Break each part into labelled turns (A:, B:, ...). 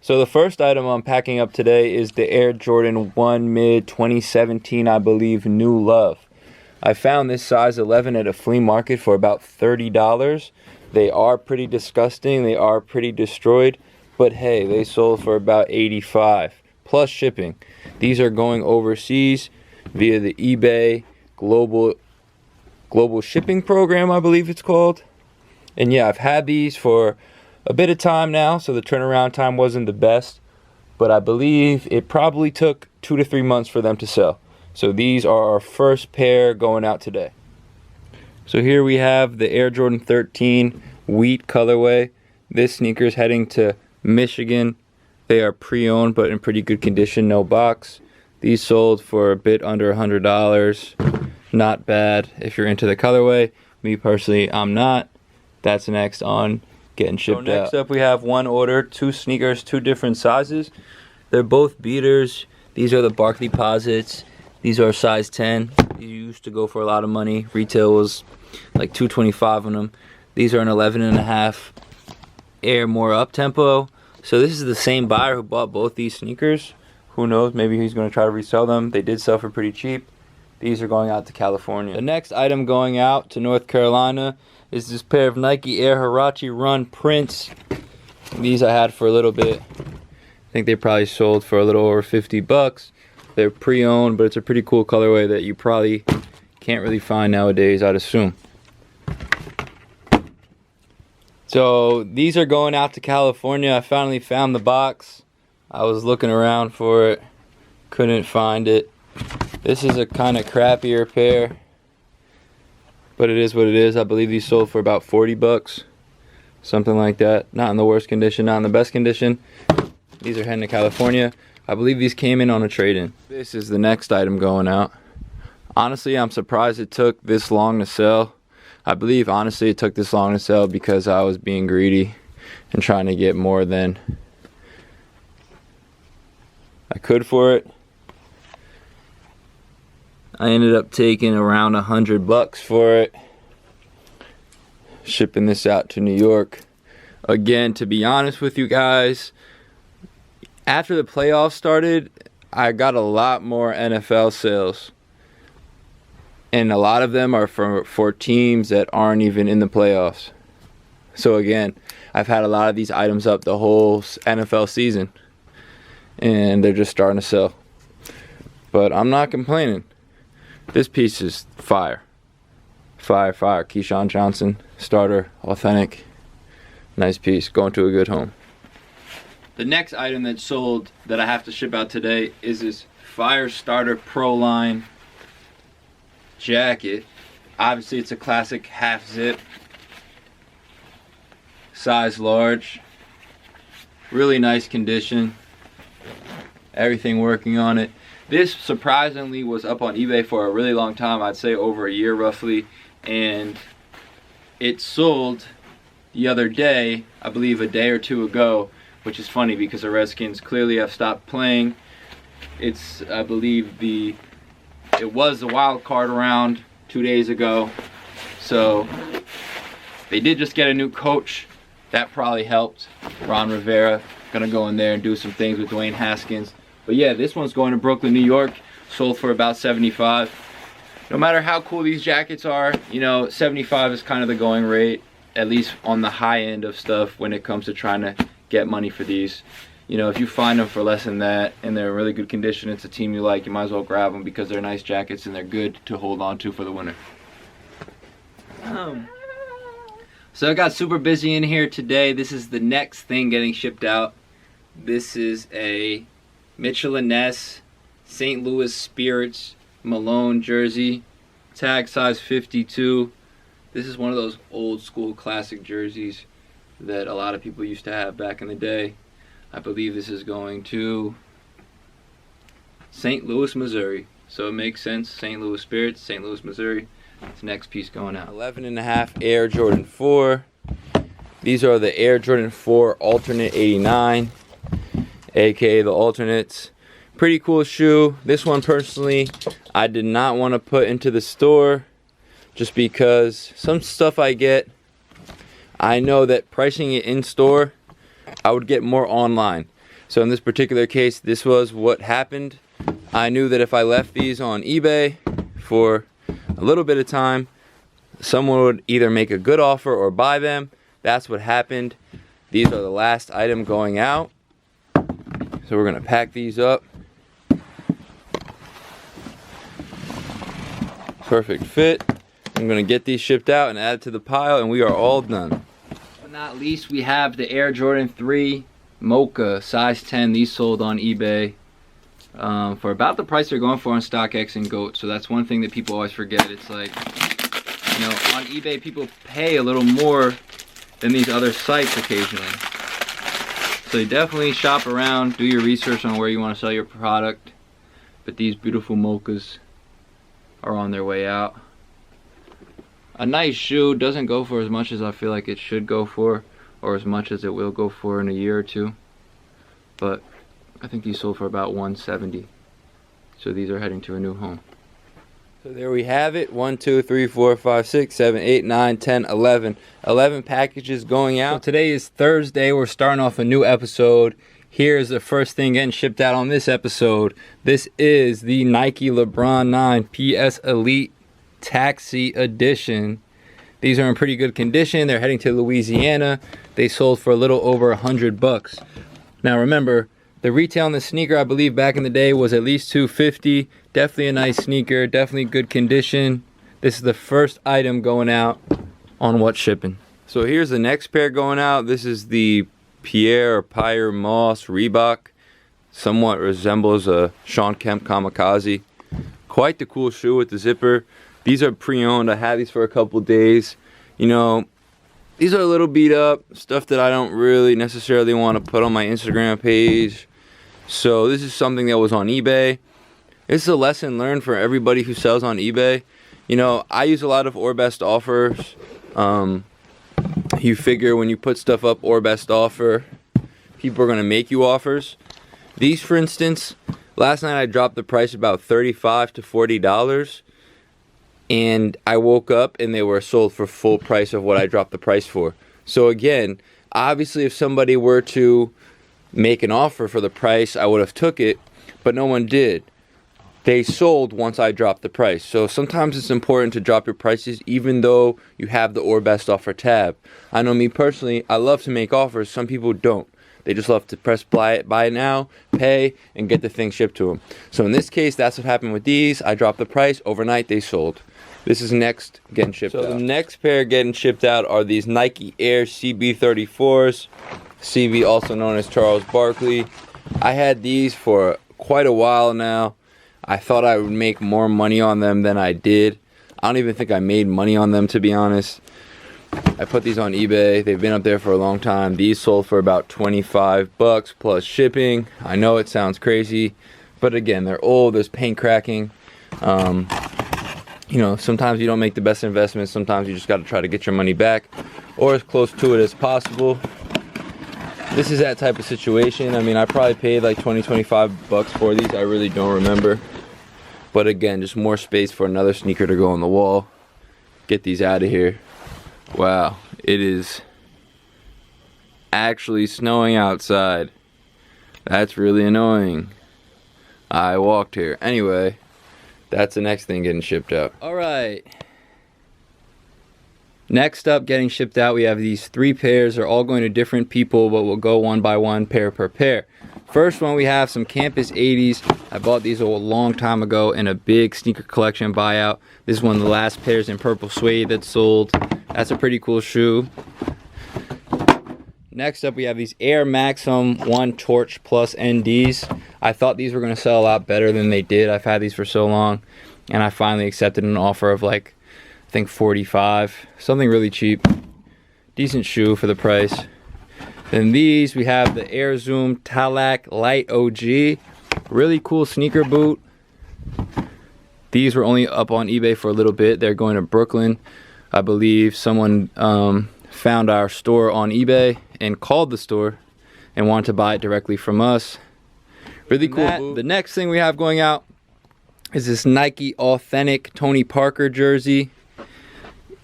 A: So the first item I'm packing up today is the Air Jordan 1 Mid 2017, I believe, New Love. I found this size 11 at a flea market for about $30. They are pretty disgusting, they are pretty destroyed, but hey, they sold for about $85 plus shipping. These are going overseas via the eBay global shipping program, I believe it's called. And yeah, I've had these for a bit of time now, so the turnaround time wasn't the best, but I believe it probably took 2 to 3 months for them to sell. So these are our first pair going out today. So here we have the Air Jordan 13 wheat colorway. This sneaker is heading to Michigan. They are pre-owned but in pretty good condition, no box. These sold for a bit under $100. Not bad if you're into the colorway. Me personally, I'm not. That's next on getting shipped out. Next up we have one order, 2 sneakers, 2 different sizes. They're both beaters. These are the Barkley Posits. These are size 10. These used to go for a lot of money. Retail was like $225 on them. These are an 11.5 Air more up tempo. So this is the same buyer who bought both these sneakers. Who knows, maybe he's going to try to resell them. They did sell for pretty cheap. These are going out to California. The next item going out to North Carolina is this pair of Nike Air Huarache Run Prints. These I had for a little bit. I think they probably sold for a little over $50. They're pre-owned, but it's a pretty cool colorway that you probably can't really find nowadays, I'd assume. So these are going out to California. I finally found the box. I was looking around for it, couldn't find it. This is a kind of crappier pair, but it is what it is. I believe these sold for about $40, something like that. Not in the worst condition, not in the best condition. These are heading to California. I believe these came in on a trade-in. This is the next item going out. Honestly, I'm surprised it took this long to sell. I believe, honestly, it took this long to sell because I was being greedy and trying to get more than I could for it. I ended up taking around $100 for it, shipping this out to New York. Again, to be honest with you guys, after the playoffs started, I got a lot more NFL sales. And a lot of them are for teams that aren't even in the playoffs. So again, I've had a lot of these items up the whole NFL season. And they're just starting to sell. But I'm not complaining. This piece is fire. Fire, fire. Keyshawn Johnson, starter, authentic. Nice piece, going to a good home. The next item that sold that I have to ship out today is this Fire Starter Pro Line jacket. Obviously it's a classic half zip, size large, really nice condition, everything working on it. This surprisingly was up on eBay for a really long time, I'd say over a year roughly, and it sold the other day, I believe a day or two ago, which is funny because the Redskins clearly have stopped playing. It's, I believe, it was the wild card round 2 days ago, so they did just get a new coach. That probably helped. Ron Rivera gonna go in there and do some things with Dwayne Haskins. But yeah, this one's going to Brooklyn, New York. Sold for about $75. No matter how cool these jackets are, you know, $75 is kind of the going rate, at least on the high end of stuff when it comes to trying to get money for these. You know, if you find them for less than that and they're in really good condition, it's a team you like, you might as well grab them because they're nice jackets and they're good to hold on to for the winter. So I got super busy in here today. This is the next thing getting shipped out. This is a Mitchell & Ness St. Louis Spirits Malone jersey, tag size 52. This is one of those old school classic jerseys that a lot of people used to have back in the day. I believe this is going to St. Louis, Missouri. So it makes sense. St. Louis Spirits, St. Louis, Missouri. It's the next piece going out. 11.5 Air Jordan 4. These are the Air Jordan 4 Alternate 89, aka the alternates. Pretty cool shoe. This one personally, I did not want to put into the store just because some stuff I get, I know that pricing it in store, I would get more online. So in this particular case, this was what happened. I knew that if I left these on eBay for a little bit of time, someone would either make a good offer or buy them. That's what happened. These are the last item going out. So we're gonna pack these up. Perfect fit. I'm gonna get these shipped out and add to the pile, and we are all done. But not least, we have the Air Jordan 3 Mocha size 10. These sold on eBay for about the price they're going for on StockX and GOAT. So that's one thing that people always forget. It's like, you know, on eBay people pay a little more than these other sites occasionally. So you definitely shop around, do your research on where you want to sell your product. But these beautiful mochas are on their way out. A nice shoe, doesn't go for as much as I feel like it should go for, or as much as it will go for in a year or two. But I think these sold for about $170. So these are heading to a new home. So there we have it. 1, 2, 3, 4, 5, 6, 7, 8, 9, 10, 11. 11 packages going out. So today is Thursday. We're starting off a new episode. Here's the first thing getting shipped out on this episode. This is the Nike LeBron 9 PS Elite Taxi Edition. These are in pretty good condition. They're heading to Louisiana. They sold for a little over $100. Now remember, the retail on the sneaker, I believe back in the day, was at least $250. Definitely a nice sneaker, definitely good condition. This is the first item going out on What's Shipping. So here's the next pair going out. This is the Pierre Moss Reebok. Somewhat resembles a Sean Kemp Kamikaze. Quite the cool shoe with the zipper. These are pre-owned. I had these for a couple days. You know, these are a little beat up. Stuff that I don't really necessarily want to put on my Instagram page. So this is something that was on eBay. This is a lesson learned for everybody who sells on eBay. You know, I use a lot of or best offers. You figure when you put stuff up or best offer, people are going to make you offers. These, for instance, last night I dropped the price about $35 to $40. And I woke up and they were sold for full price of what I dropped the price for. So again, obviously if somebody were to make an offer for the price, I would have took it, but no one did. They sold once I dropped the price. So sometimes it's important to drop your prices even though you have the or best offer tab. I know me personally, I love to make offers. Some people don't. They just love to press buy now, pay, and get the thing shipped to them. So in this case, that's what happened with these. I dropped the price. Overnight, they sold. This is next getting shipped out. So the next pair getting shipped out are these Nike Air CB34s. CB, also known as Charles Barkley. I had these for quite a while now. I thought I would make more money on them than I did. I don't even think I made money on them, to be honest. I put these on eBay. They've been up there for a long time. These sold for about $25 plus shipping. I know it sounds crazy, but again, they're old. There's paint cracking. You know, sometimes you don't make the best investments. Sometimes you just got to try to get your money back or as close to it as possible. This is that type of situation. I mean, I probably paid like $20, $25 for these. I really don't remember. But again, just more space for another sneaker to go on the wall. Get these out of here. Wow, it is actually snowing outside. That's really annoying. I walked here. Anyway, that's the next thing getting shipped out. All right. Next up, getting shipped out, we have these 3 pairs. They're all going to different people, but we'll go one by one, pair per pair. First one, we have some Campus 80s. I bought these a long time ago in a big sneaker collection buyout. This is one of the last pairs in purple suede that sold. That's a pretty cool shoe. Next up, we have these Air Maxim 1 Torch Plus NDs. I thought these were going to sell a lot better than they did. I've had these for so long, and I finally accepted an offer of like, I think $45. Something really cheap. Decent shoe for the price. Then these, we have the Air Zoom Talac Light OG. Really cool sneaker boot. These were only up on eBay for a little bit. They're going to Brooklyn. I believe someone found our store on eBay and called the store and wanted to buy it directly from us. Really cool. The next thing we have going out is this Nike Authentic Tony Parker jersey.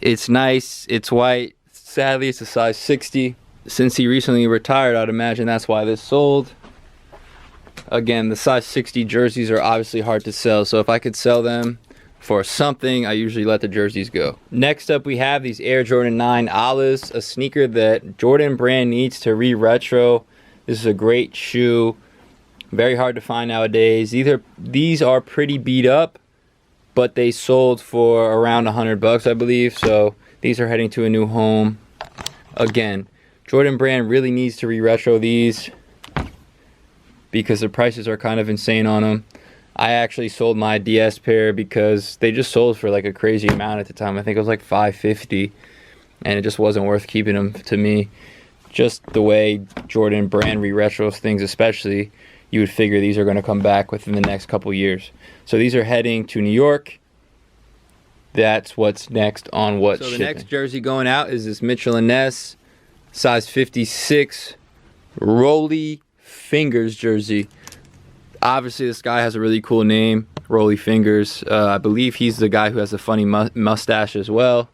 A: It's nice. It's white. Sadly, it's a size 60. Since he recently retired, I'd imagine that's why this sold. Again, the size 60 jerseys are obviously hard to sell, so if I could sell them for something, I usually let the jerseys go. Next up, we have these Air Jordan 9 Olives, a sneaker that Jordan Brand needs to re-retro. This is a great shoe, very hard to find nowadays. These are pretty beat up, but they sold for around $100, I believe, so these are heading to a new home. Again, Jordan Brand really needs to re-retro these because the prices are kind of insane on them. I actually sold my DS pair because they just sold for like a crazy amount at the time. I think it was like $550, and it just wasn't worth keeping them to me. Just the way Jordan Brand re-retros things, especially, you would figure these are going to come back within the next couple years. So these are heading to New York. That's what's next on what's shipping. So the next jersey going out is this Mitchell & Ness size 56 Rolly Fingers jersey. Obviously, this guy has a really cool name, Rolly Fingers. I believe he's the guy who has a funny mustache as well.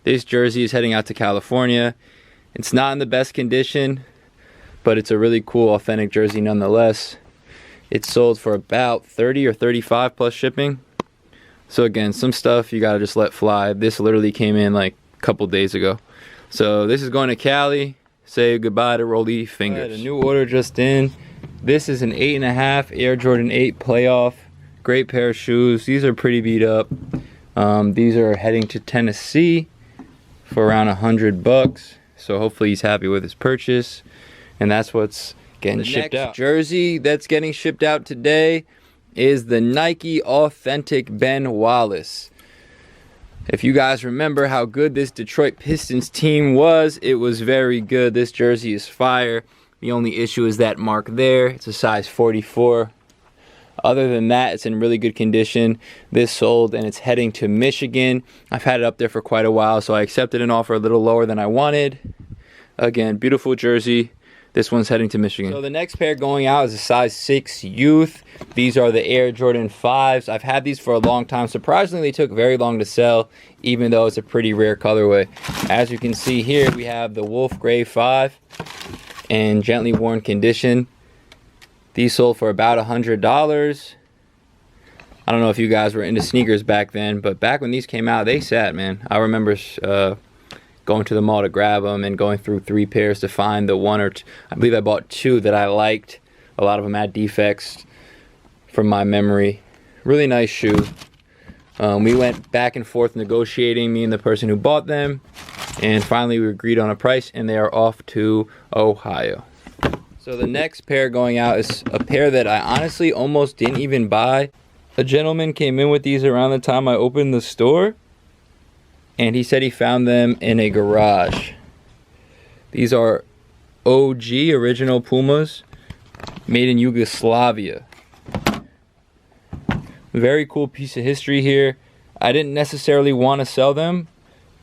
A: This jersey is heading out to California. It's not in the best condition, but it's a really cool, authentic jersey nonetheless. It's sold for about 30 or 35 plus shipping. So again, some stuff you gotta just let fly. This literally came in like a couple days ago. So this is going to Cali. Say goodbye to Rolly Fingers. A new order just in. This is an 8.5 Air Jordan 8 Playoff. Great pair of shoes. These are pretty beat up. These are heading to Tennessee for around $100. So hopefully he's happy with his purchase. And that's what's getting shipped out. The next jersey that's getting shipped out today is the Nike Authentic Ben Wallace. If you guys remember how good this Detroit Pistons team was, it was very good. This jersey is fire. The only issue is that mark there. It's a size 44. Other than that, it's in really good condition. This sold and it's heading to Michigan. I've had it up there for quite a while, so I accepted an offer a little lower than I wanted. Again, beautiful jersey. This one's heading to Michigan. So the next pair going out is a size 6 youth. These are the Air Jordan 5s. I've had these for a long time. Surprisingly, they took very long to sell, even though it's a pretty rare colorway. As you can see here, we have the Wolf Gray 5 in gently worn condition. These sold for about $100. I don't know if you guys were into sneakers back then, but back when these came out, they sat, man. I remember going to the mall to grab them and going through 3 pairs to find the one or two. I believe I bought 2 that I liked. A lot of them had defects from my memory. Really nice shoe. We went back and forth negotiating, me and the person who bought them, and finally we agreed on a price, and they are off to Ohio. So the next pair going out is a pair that I honestly almost didn't even buy. A gentleman came in with these around the time I opened the store, and he said he found them in a garage. These are OG original Pumas, made in Yugoslavia. Very cool piece of history here. I didn't necessarily want to sell them,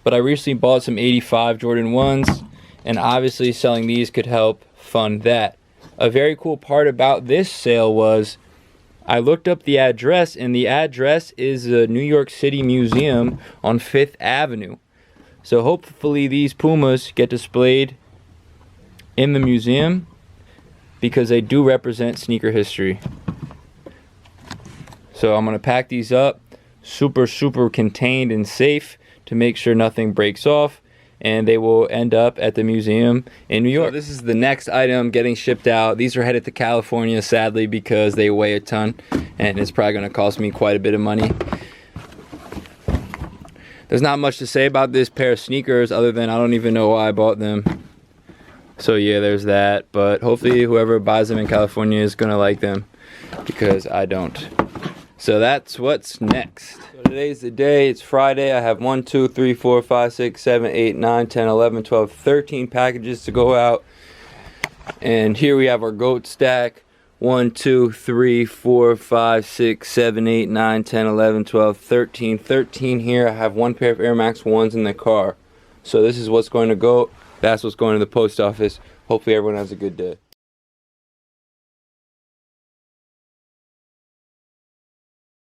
A: but I recently bought some 85 Jordan 1s, and obviously selling these could help fund that. A very cool part about this sale was I looked up the address, and the address is the New York City Museum on 5th Avenue. So hopefully these Pumas get displayed in the museum because they do represent sneaker history. So I'm going to pack these up super contained and safe to make sure nothing breaks off, and they will end up at the museum in New York. So this is the next item getting shipped out. These are headed to California, sadly, because they weigh a ton, and it's probably going to cost me quite a bit of money. There's not much to say about this pair of sneakers other than I don't even know why I bought them. So yeah, there's that. But hopefully whoever buys them in California is going to like them, because I don't. So that's what's next. So today's the day. It's Friday. I have 1, 2, 3, 4, 5, 6, 7, 8, 9, 10, 11, 12, 13 packages to go out. And here we have our GOAT stack. 1, 2, 3, 4, 5, 6, 7, 8, 9, 10, 11, 12, 13. 13 here. I have 1 pair of Air Max 1s in the car. So this is what's going to go. That's what's going to the post office. Hopefully everyone has a good day.